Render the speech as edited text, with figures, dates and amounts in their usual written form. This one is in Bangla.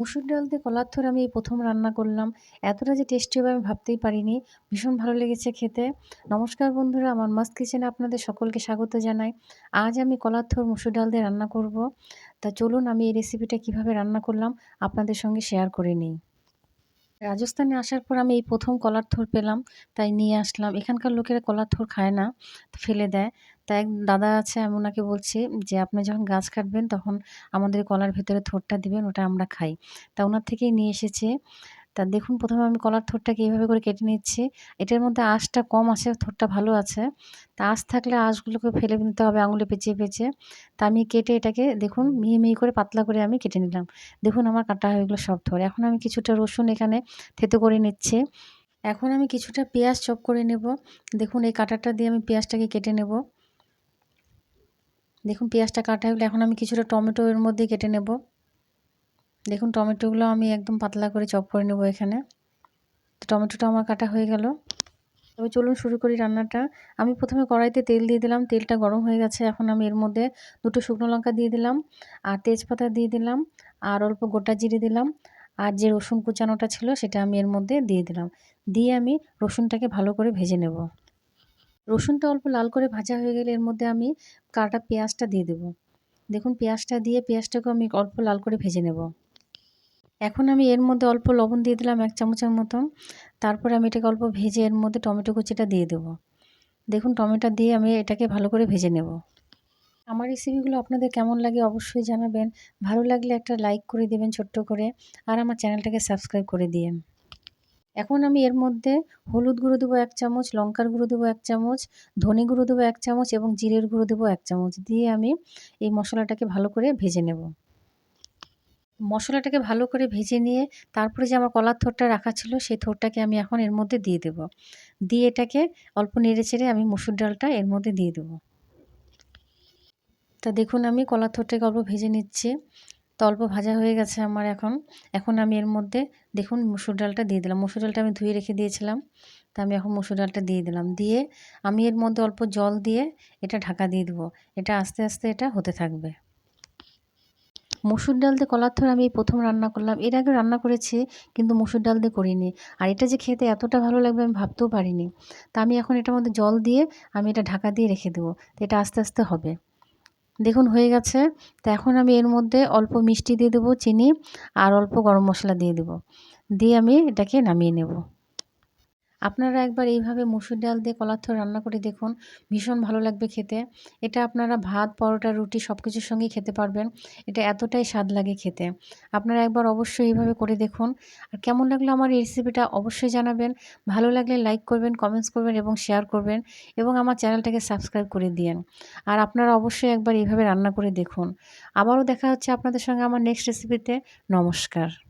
মসুর ডাল দিয়ে কলার থোড় আমি এই ১ম রান্না করলাম। এতটা যে টেস্টি হবে আমি ভাবতেই পারিনি। ভীষণ ভালো লেগেছে খেতে। নমস্কার বন্ধুরা, আমার মাস্ট কিচেনে আপনাদের সকলকে স্বাগত জানাই। আজ আমি কলার থোড় মসুর ডাল দিয়ে রান্না করব। তা চলুন আমি এই রেসিপিটা কিভাবে রান্না করলাম আপনাদের সঙ্গে শেয়ার করে নিই। রাজস্থানে আসার পর আমি এই ১ম কলার থোড় পেলাম, তাই নিয়ে আসলাম। এখানকার লোকেরা কলার থোড় খায় না, ফেলে দেয়। তাই এক দাদা আছে, আমি উনাকে বলছি যে, "আপনি যখন গাছ কাটবেন তখন আমাদের কলার ভেতরে থোড়টা দিবেন, ওটা আমরা খাই।" তা উনার থেকেই নিয়ে এসেছি। তা দেখুন ১ম এ আমি কলার থোড়টাকে এভাবে করে কেটে নিচ্ছি। এটার মধ্যে আঁশটা কম আছে, থোড়টা ভালো আছে। তা আঁশ থাকলে আঁশগুলোকে ফেলে নিতে হবে আঙুলে পেঁচিয়ে, পেঁচিয়ে। তা আমি কেটে এটাকে দেখুন মিহি, মিহি করে পাতলা করে আমি কেটে নিলাম। দেখুন আমার কাটা হয়ে গেলো সব থোড়। এখন আমি কিছুটা রসুন এখানে থেতো করে নিচ্ছি। এখন আমি কিছুটা পেঁয়াজ চপ করে নেব। দেখুন এই কাঁটাটা দিয়ে আমি পেঁয়াজটাকে কেটে নেব। দেখুন পেঁয়াজটা কাটা হয়ে গেলে এখন আমি কিছুটা টমেটো এর মধ্যে কেটে নেব। দেখুন টমেটোগুলো আমি একদম পাতলা করে চপ করে নেব এখানে। টমেটোটা আমার কাটা হয়ে গেল। তবে চলুন শুরু করি রান্নাটা। আমি ১ম এ কড়াইতে তেল দিয়ে দিলাম। তেলটা গরম হয়ে গেছে। এখন আমি এর মধ্যে ২ টো শুকনো লঙ্কা দিয়ে দিলাম, আর তেজপাতা দিয়ে দিলাম, আর অল্প গোটা জিরে দিলাম, আর যে রসুন কুচানোটা ছিল সেটা আমি এর মধ্যে দিয়ে দিলাম। দিয়ে আমি রসুনটাকে ভালো করে ভেজে নেব। রসুনটা অল্প লাল করে ভাজা হয়ে গেলে এর মধ্যে আমি কাটা পেঁয়াজটা দিয়ে দেব। দেখুন পেঁয়াজটা দিয়ে পেঁয়াজটাকেও আমি অল্প লাল করে ভেজে নেব। এখন আমি এর মধ্যে অল্প লবণ দিয়ে দিলাম ১ চামচের মতন। তারপরে আমি এটাকে অল্প ভেজে এর মধ্যে টমেটো কুচিটা দিয়ে দেব। দেখুন টমেটো দিয়ে আমি এটাকে ভালো করে ভেজে নেব। আমার রেসিপিগুলো আপনাদের কেমন লাগে অবশ্যই জানাবেন। ভালো লাগলে একটা লাইক করে দিবেন ছোট্ট করে, আর আমার চ্যানেলটাকে সাবস্ক্রাইব করে দিয়েন। এখন আমি এর মধ্যে হলুদ গুঁড়ো দেবো ১ চামচ, লঙ্কার গুঁড়ো দেবো ১ চামচ, ধনে গুঁড়ো দেবো ১ চামচ এবং জিরের গুঁড়ো দেবো ১ চামচ। দিয়ে আমি এই মশলাটাকে ভালো করে ভেজে নেব। মশলাটাকে ভালো করে ভেজে নিয়ে তারপরে যে আমার কলার থোড়টা রাখা ছিল সেই থোড়টাকে আমি এখন এর মধ্যে দিয়ে দেব। দিয়ে এটাকে অল্প নেড়েচেড়ে আমি মসুর ডালটা এর মধ্যে দিয়ে দেব। তা দেখুন আমি কলার থোড়টাকে অল্প ভেজে নিচ্ছি। তো অল্প ভাজা হয়ে গেছে আমার এখন। এখন আমি এর মধ্যে দেখুন মসুর ডালটা দিয়ে দিলাম। মসুর ডালটা আমি ধুয়ে রেখে দিয়েছিলাম। তা আমি এখন মসুর ডালটা দিয়ে দিলাম। দিয়ে আমি এর মধ্যে অল্প জল দিয়ে এটা ঢাকা দিয়ে দেবো। এটা আস্তে, আস্তে এটা হতে থাকবে। মসুর ডাল দিয়ে কলার থোড় আমি এই ১ম রান্না করলাম। এর আগে রান্না করেছি কিন্তু মসুর ডাল দিয়ে করিনি। আর এটা যে খেতে এতটা ভালো লাগবে আমি ভাবতেও পারিনি। তা আমি এখন এটার মধ্যে জল দিয়ে আমি এটা ঢাকা দিয়ে রেখে দেবো। তো এটা আস্তে, আস্তে হবে। দেখুন হয়ে গেছে। তো এখন আমি এর মধ্যে অল্প মিষ্টি দিয়ে দেবো, চিনি, আর অল্প গরম মসলা দিয়ে দেবো। দিয়ে আমি এটাকে নামিয়ে নেব। আপনারা একবার এইভাবে মসুর ডাল দিয়ে কলার থোড় রান্না করে দেখুন, ভীষণ ভালো লাগবে খেতে। এটা আপনারা ভাত, পরোটা, রুটি সব কিছুর সঙ্গেই খেতে পারবেন। এটা এতটাই স্বাদ লাগে খেতে। আপনারা একবার অবশ্যই এইভাবে করে দেখুন। আর কেমন লাগলো আমার এই রেসিপিটা অবশ্যই জানাবেন। ভালো লাগলে লাইক করবেন, কমেন্টস করবেন এবং শেয়ার করবেন এবং আমার চ্যানেলটাকে সাবস্ক্রাইব করে দিয়েন। আর আপনারা অবশ্যই একবার এইভাবে রান্না করে দেখুন। আবারও দেখা হচ্ছে আপনাদের সঙ্গে আমার নেক্সট রেসিপিতে। নমস্কার।